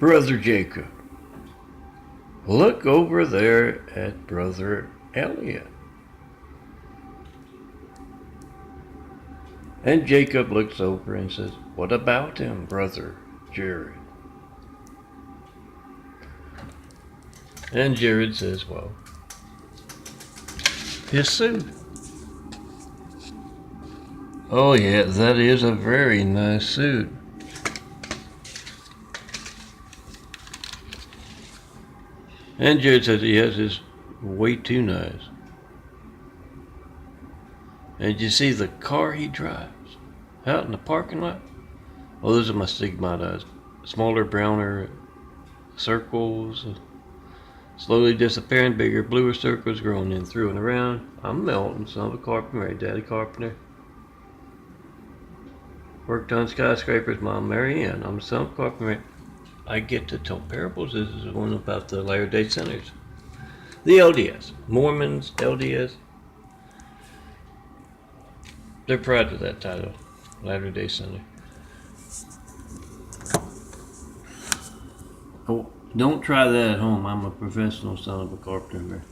Brother Jacob, look over there at Brother Elliot. And Jacob looks over and says, what about him, Brother Jarod? And Jarod says, well, his suit. Oh yeah, that is a very nice suit. And Jarod says, yes, it's way too nice. And you see the car he drives out in the parking lot? Oh, those are my stigmatized. Smaller, browner circles, slowly disappearing, bigger, bluer circles growing in through and around. I'm Melton, son of a carpenter, married daddy carpenter. Worked on skyscrapers, mom Mary Ann. I'm a son of a carpenter. I get to tell parables. This is one about the Latter-day Saints. The LDS. Mormons, LDS. They're proud of that title, Latter-day Saints. Oh, don't try that at home. I'm a professional son of a carpenter.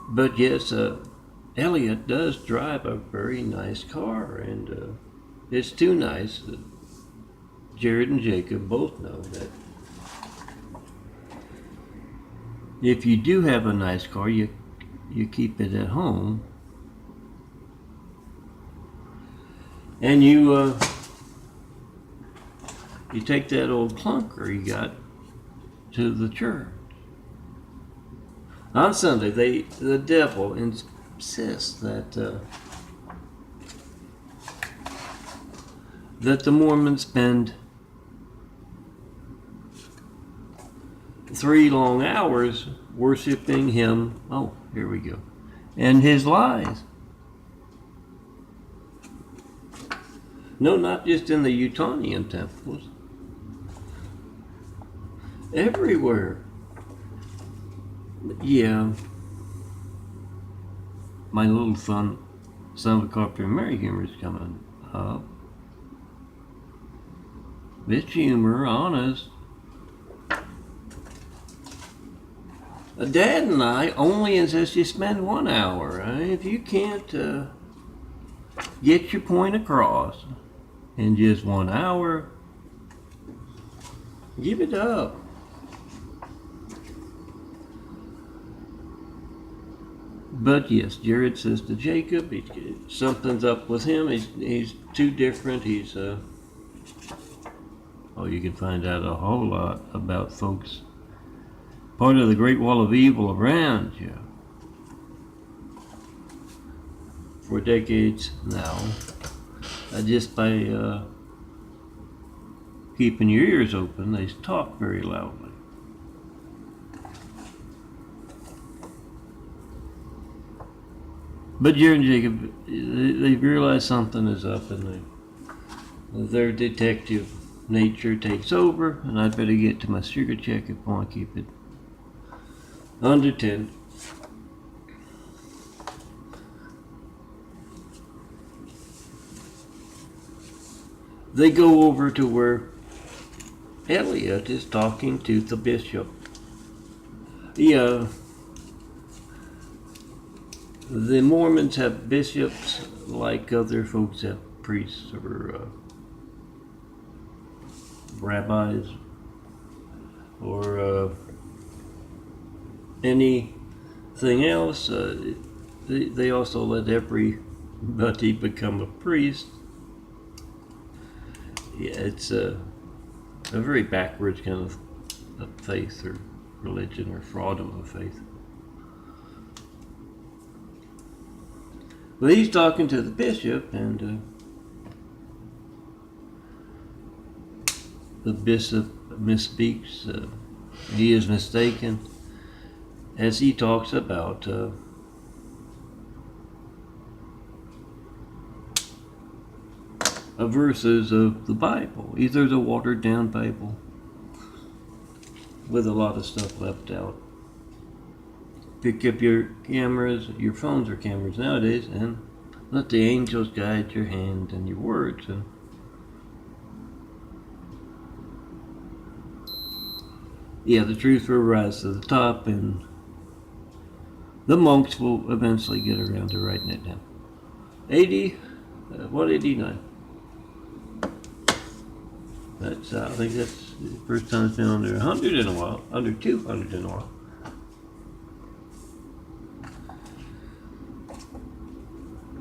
But yes, Elliot does drive a very nice car, and it's too nice that Jarod and Jacob both know that if you do have a nice car, you keep it at home, and you take that old clunker you got to the church. On Sunday, the devil insists that the Mormons spend 3 long hours worshiping him. Oh, here we go. And his lies. No, not just in the Utonian temples. Everywhere. Yeah. My little son of a carpenter, Mary humor is coming up. It's humor, honest. Dad and I only insist you spend 1 hour. If you can't get your point across in just 1 hour, give it up. But yes, Jarod says to Jacob, something's up with him. He's too different. He's oh, you can find out a whole lot about folks part of the Great Wall of Evil around you for decades now, just by keeping your ears open. They talk very loudly. But Jarod and Jacob, they realize something is up, and their detective nature takes over, and I'd better get to my sugar check if I want to keep it under 10. They go over to where Elliot is talking to the bishop. The Mormons have bishops like other folks have priests or rabbis or anything else. They also let everybody become a priest. Yeah, it's a very backwards kind of faith or religion or fraud of a faith. But he's talking to the bishop, and the bishop misspeaks. He is mistaken as he talks about verses of the Bible, either the watered down Bible with a lot of stuff left out. Pick up your cameras, your phones are cameras nowadays, and let the angels guide your hand and your words. And Yeah, the truth will rise to the top, and the monks will eventually get around to writing it down. 189. That's I think that's the first time it's been under 100 in a while, under 200 in a while.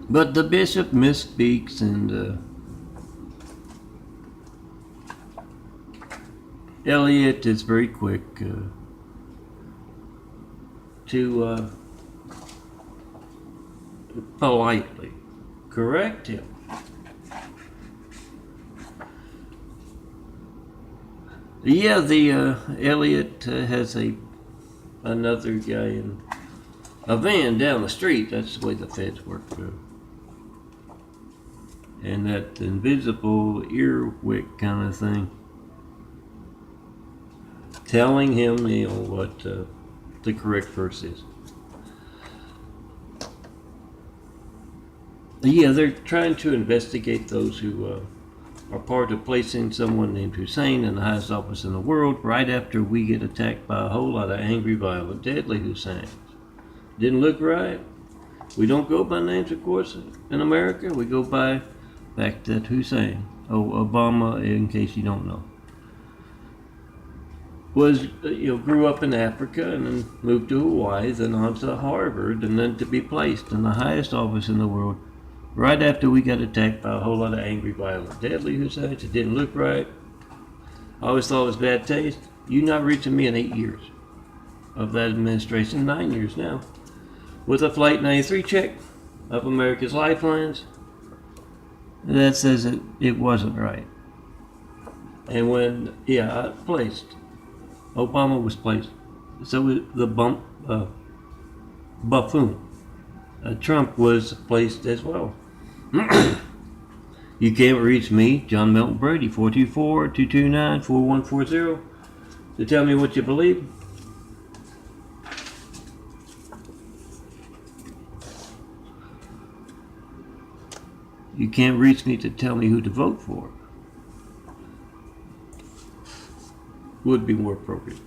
But the bishop misspeaks, and Elliot is very quick to politely correct him. Yeah, the Elliot has another guy in a van down the street. That's the way the feds work. And that invisible earwick kind of thing, telling him, what the correct verse is. Yeah, they're trying to investigate those who are part of placing someone named Hussein in the highest office in the world right after we get attacked by a whole lot of angry, violent, deadly Husseins. Didn't look right. We don't go by names, of course, in America. We go by back to that Hussein. Obama, in case you don't know, was grew up in Africa and then moved to Hawaii, then on to Harvard, and then to be placed in the highest office in the world right after we got attacked by a whole lot of angry, violent, deadly Husseins. It didn't look right. I always thought it was bad taste. You not reaching me in 8 years of that administration, 9 years now, with a Flight 93 check of America's lifelines. That says it wasn't right. And when, Obama was placed. So was the buffoon. Trump was placed as well. You can't reach me, John Milton Brady, 424-229-4140, to tell me what you believe. You can't reach me to tell me who to vote for. Would be more appropriate.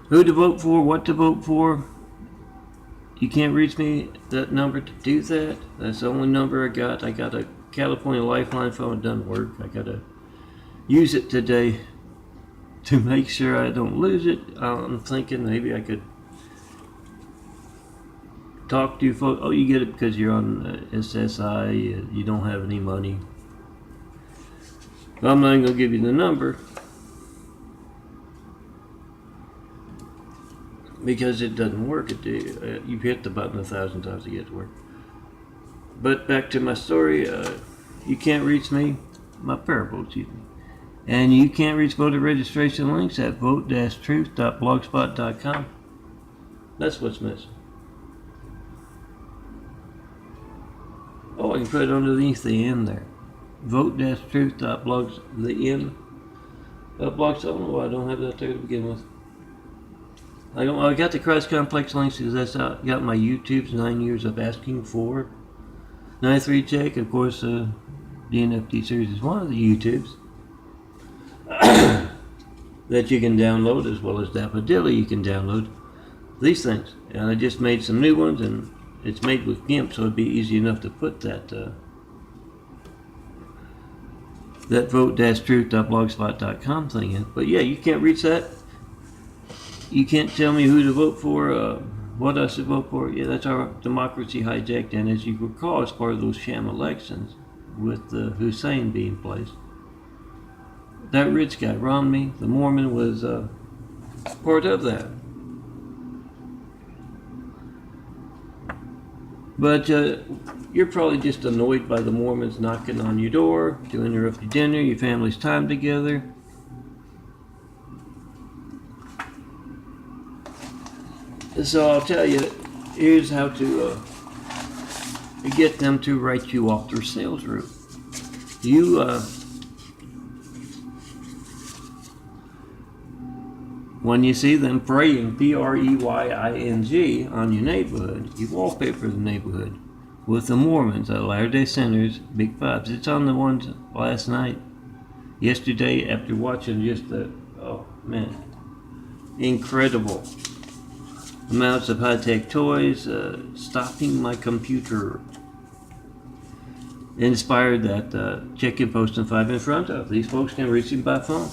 Who to vote for, what to vote for. You can't reach me that number to do that. That's the only number I got. I got a California Lifeline phone. It doesn't work. I got to use it today to make sure I don't lose it. I'm thinking maybe I could talk to folks. Oh, you get it because you're on SSI. You don't have any money. I'm not going to give you the number because it doesn't work. You've hit the button 1,000 times to get it to work. But back to my story. You can't reach me, my parable, excuse me. And you can't reach voter registration links at vote-truth.blogspot.com. That's what's missing. Oh, I can put it underneath the N there. Vote-truth.blogs, the N. Blogspot, oh, I don't have that there to begin with. I got the Christ Complex links because that's out. Got my YouTube's 9 years of asking for 93 check. Of course, the NFT series is one of the YouTubes that you can download, as well as Daffodilly you can download these things. And I just made some new ones, and it's made with GIMP, so it'd be easy enough to put that vote-truth.blogspot.com thing in. But yeah, you can't reach that. You can't tell me who to vote for, what I should vote for. Yeah, that's our democracy hijacked. And as you recall, it's part of those sham elections with Hussein being placed. That rich guy, Romney, the Mormon, was part of that. But you're probably just annoyed by the Mormons knocking on your door to interrupt your dinner, your family's time together. So I'll tell you, here's how to get them to write you off their sales route. You when you see them praying, Preying, on your neighborhood, you wallpaper the neighborhood with the Mormons at Latter-day Saints, Big Fives. It's on the ones last night, yesterday, after watching just the, oh man, incredible amounts of high-tech toys, stopping my computer. Inspired that check-in post and 5 in front of. These folks can reach him by phone.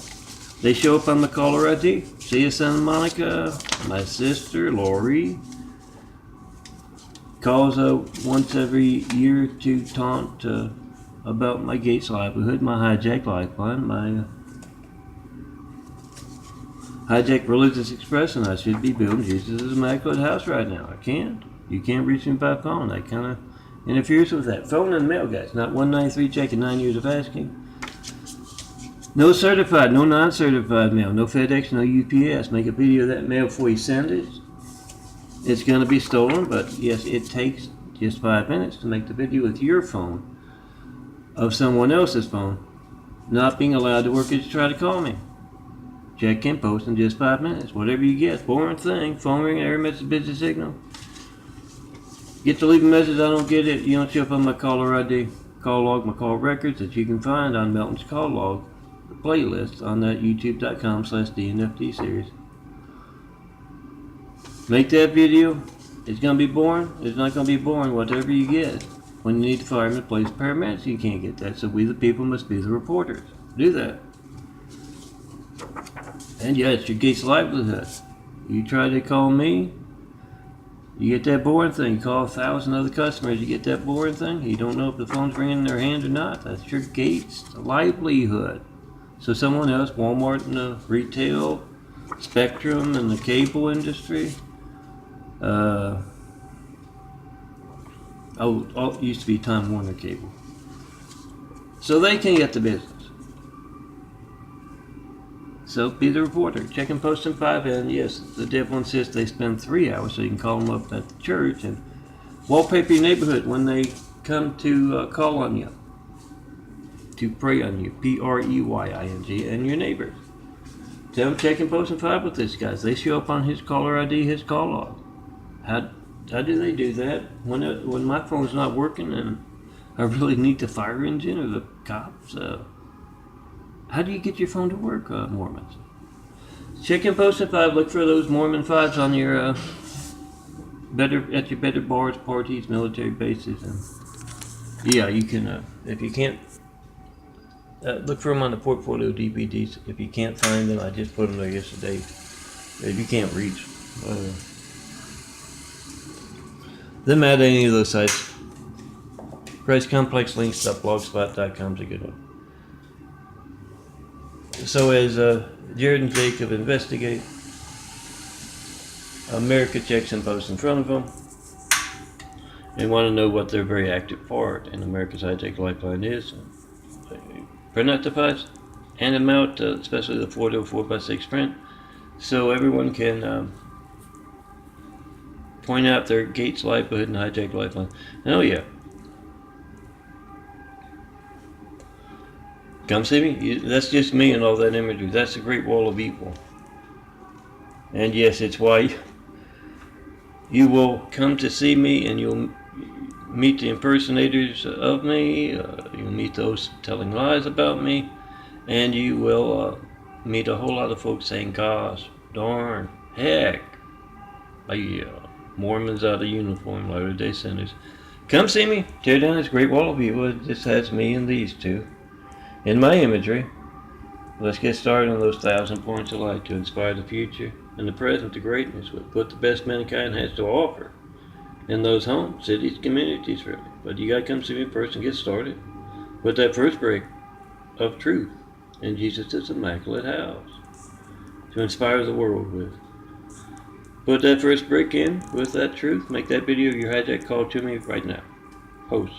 They show up on the caller ID. See you, Santa Monica. My sister, Lori, calls once every year to taunt about my Gates livelihood, my hijacked lifeline, my hijacked religious expression. I should be building Jesus' immaculate house right now. I can't. You can't reach me by phone. That kind of interferes with that. Phone and mail, guys. Not 193 checking 9 years of asking. No certified, no non-certified mail. No FedEx, no UPS. Make a video of that mail before you send it. It's going to be stolen, but yes, it takes just 5 minutes to make the video with your phone of someone else's phone not being allowed to work as you try to call me. Check-in post in just 5 minutes. Whatever you get. Boring thing. Phone ring, error message, busy signal. Get to leave a message, I don't get it. You don't show up on my caller ID, call log, my call records that you can find on Melton's call log, the playlist on that youtube.com/DNFD series. Make that video. It's going to be boring. It's not going to be boring, whatever you get. When you need the firemen, police, paramedics, you can't get that. So we the people must be the reporters. Do that. And yeah, it's your Gates livelihood. You try to call me, you get that boring thing. You call 1,000 other customers, you get that boring thing. You don't know if the phone's ringing in their hand or not. That's your Gates livelihood. So someone else, Walmart in the retail, Spectrum in the cable industry, it used to be Time Warner Cable. So they can get the business. So be the reporter. Check and post in 5 and yes, the devil insists they spend 3 hours so you can call them up at the church and wallpaper your neighborhood when they come to call on you, to pray on you, Preying, and your neighbors. Tell them check and post in 5 with this guys. They show up on his caller ID, his call log. How do they do that when my phone's not working and I really need the fire engine or the cops? How do you get your phone to work, Mormons? Check and post in 5. Look for those Mormon 5s on your at your better bars, parties, military bases, and yeah, you can. If you can't, look for them on the portfolio DVDs. If you can't find them, I just put them there yesterday. If you can't reach them at any of those sites, ChristComplexLinks.blogspot.com is a good one. So as Jarod and Jacob investigate, America checks and posts in front of them and want to know what their very active part in America's hijacked lifeline is. Print out the files, hand them out, especially the 4x6 print, so everyone can point out their Gates livelihood and hijacked lifeline. And oh yeah, come see me. That's just me and all that imagery. That's the Great Wall of Evil. And yes, it's why you will come to see me and you'll meet the impersonators of me. You'll meet those telling lies about me. And you will meet a whole lot of folks saying, gosh, darn, heck, Mormons out of uniform, Latter-day Saints. Come see me. Tear down this Great Wall of Evil. It just has me and these two in my imagery. Let's get started on those 1,000 points of light to inspire the future and the present to greatness with what the best mankind has to offer in those homes, cities, communities, really. But you gotta come see me first and get started with that first break of truth in Jesus' immaculate house to inspire the world with. Put that first break in with that truth. Make that video of your hijack call to me right now. Post.